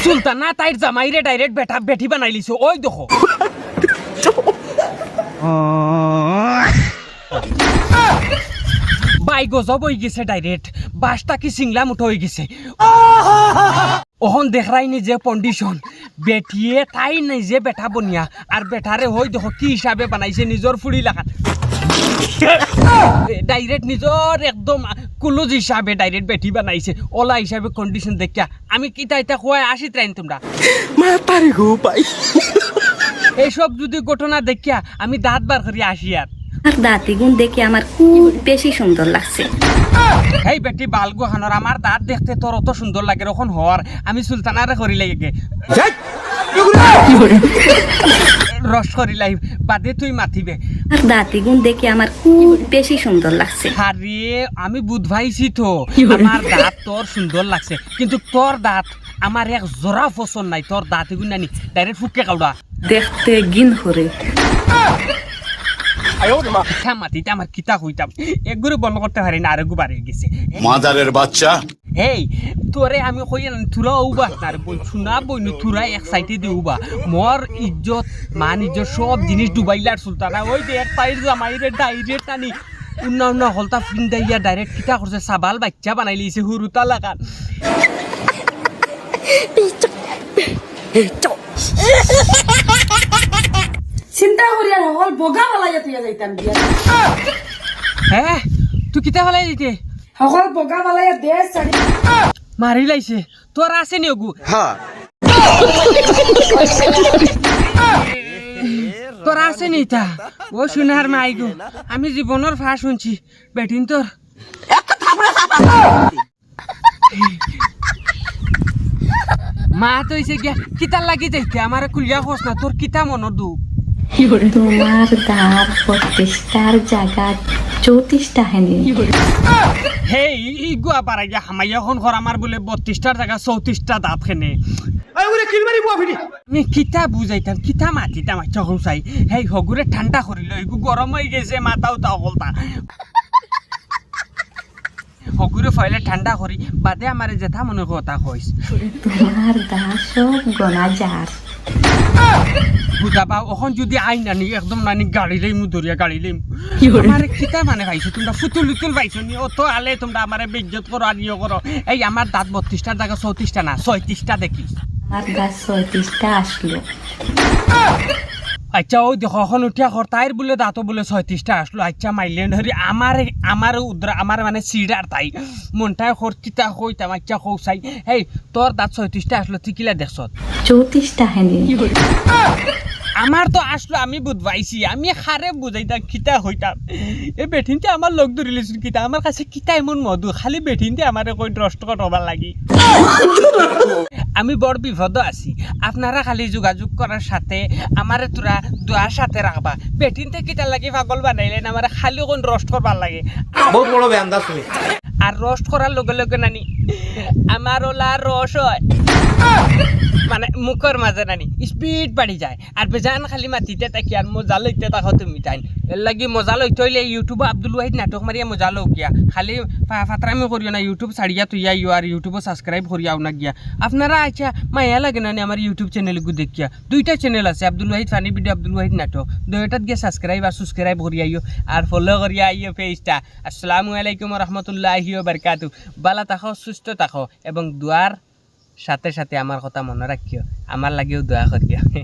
সুলতানা তাইর জামাইরে ডাইরেক্ট বেটা বেটি বানাই লিছো ওই দেখো বাই গজব হয়ে গেছে ডাইরেক্ট বাসটা কি সিংলা মুঠো হয়ে গেছে ওহন দেখরাই নিজে কন্ডিশন বেটিয়ে তাই নিজে বেটা বনিয়া আর বেটারে হই দেখো কি হিসাবে বানাইছে নিজর ফুড়ি লাগান ডাইরেক্ট নিজর একদম কুলুজ হিসাবে ডাইরেক্ট বেটি বানাইছে ওলা হিসাবে কন্ডিশন দেখিয়া আমি কিতা এটা খোয়াই আসি ট্রাইন তোমরা মাতারে গো ভাই এইসব যদি ঘটনা দেখিয়া আমি দাঁত বার করি আসি আর দাঁতি গুণ দেখে আমার খুব বেশি সুন্দর লাগছে এই বেটি বালগো খানোর আমার দাঁত দেখতে তোর অত সুন্দর লাগে রখন হওয়ার আমি সুলতানারে করি লাগে রস করি লাই বাদে তুই মাতিবে দাঁতি গুণ দেখে আমার খুব বেশি সুন্দর লাগছে আরে আমি বুঝবাইছি তো আমার দাঁত তোর সুন্দর লাগছে কিন্তু তোর দাঁত আমার এক জোড়া পছন্দ নাই তোর দাঁত এগুলো নানি ডাইরেক্ট ফুটকে কাউডা দেখতে গিন করে কিতা মাতিতে আমার কিতা হইতাম একগুলো বন্ধ করতে পারি না আরেকগু বাড়ি গেছে মাদারের বাচ্চা এই তোরে আমি কই তুরা উবা তার বই শুনা বইনু তুরা এক সাইডে দি উবা মোর ইজ্জত মান ইজ্জত সব জিনিস ডুবাইলার সুলতানা ওই যে এক পাইর জামাইরে ডাইরেক্ট টানি উন্না হলতা ফিন্দাইয়া ডাইরেক্ট কিতা করছে সাবাল বাচ্চা বানাই লিছে হুরুতা লাগান চিন্তা করিয়া হল বগা বলাইয়া তুই যাইতাম দিয়া হ্যাঁ তুই কিতা ফেলাই দিতে সকল বগা বলাইয়া দেশ ছাড়ি মারি লাইছে তোর আছে নি ওগু তোর আছে নি তা ও শুনার মাইগু আমি জীবনের ফা শুনছি বেটিন তোর মা তো হইছে গিয়া কিতার লাগি যাইতে আমার কুলিয়া খোঁজ না তোর কিতা মনের দুঃখ তোমার দাঁত 32টার জায়গা 34টা হেনি হেই ই গুয়া পারা গিয়া হামাইয়া খন ঘর আমার বলে 32টার জায়গা 34টা দাঁত খেনে আমি কিতা বুঝাইতাম কিতা মাতিতাম আচ্ছা চাই হেই হগুরে ঠান্ডা করিল এগু গরম হয়ে গেছে মাথাও তাও বলতা হগুরে ফয়লে ঠান্ডা করি বাদে আমারে যেথা মনে কথা কইস তোমার দাঁত সব গোনা যার বুঝাবা ওখন যদি আই নানি একদম নানি গাড়ি লইম দরিয়া গাড়ি লইম আমারে কিতা মানে পাইছো তোমরা ফুতুল উতুল পাইছো নি অত আলে তোমরা আমারে বেইজ্জত করো আর ইয়ে করো এই আমার দাঁত 32টার জায়গা 34টা না 36টা দেখিস আমার দাঁত 36টা আসলো আচ্ছা ওই দেখো এখন উঠিয়া ঘর তাইর বলে দাঁতো বলে 36টা আসলো আচ্ছা মাইল্যান্ড হরি আমার উদ্রা আমার মানে সিডার তাই মনটায় খর কিতা কইতাম আচ্ছা কৌসাই এই তোর দাঁত 36টা আসলো তুই কিলা দেখছ 34টা হেনি আমার তো আসলো আমি বুঝবাইছি আমি খারে বুঝাইতাম কিতা হইতাম এই বেঠিনতে আমার লোক ধরিলেছিল কিতা আমার কাছে কিতা এমন মধু খালি বেঠিনতে আমার কই দৃষ্ট করবার লাগি আমি বড় বিপদ আছি আপনারা খালি যোগাযোগ করার সাথে আমারে তোরা দোয়ার সাথে রাখবা বেঠিনতে কিতা লাগি পাগল বানাইলেন আমার খালি কোন রোস্ট করবার লাগে বহুত বড় বেন্দা শুনি আর রোস্ট করার লগে লগে নানি আমার ওলা রস হয় মানে মুখের মাঝে নানি স্পিড বাড়ি যায় আর বেজান খালি মাতিতে তাকি আর মজা লইতে তাকো তুমি তাই এর লাগি মজা লইতে হইলে ইউটিউব আব্দুল ওয়াহিদ নাটক মারিয়া মজা লও গিয়া খালি ফাতরামি করিও না ইউটিউব ছাড়িয়া তুইয়া ইউ আর ইউটিউব সাবস্ক্রাইব করিয়াও না গিয়া আপনারা আচ্ছা মায়া লাগে না আমার ইউটিউব চ্যানেলগু দেখিয়া দুইটা চ্যানেল আছে আব্দুল ওয়াহিদ ফানি ভিডিও আব্দুল ওয়াহিদ নাটক দুইটাত গিয়া সাবস্ক্রাইব আর সাবস্ক্রাইব করিয়া আইও আর ফলো করিয়া আইও পেজটা আসসালামু আলাইকুম ওয়া রাহমাতুল্লাহি ওয়া বারাকাতুহু ভালো থাকো সুস্থ থাকো এবং দুয়ার সাথে সাথে আমার কথা মনে রাখিও আমার লাগেও দোয়া করিয়া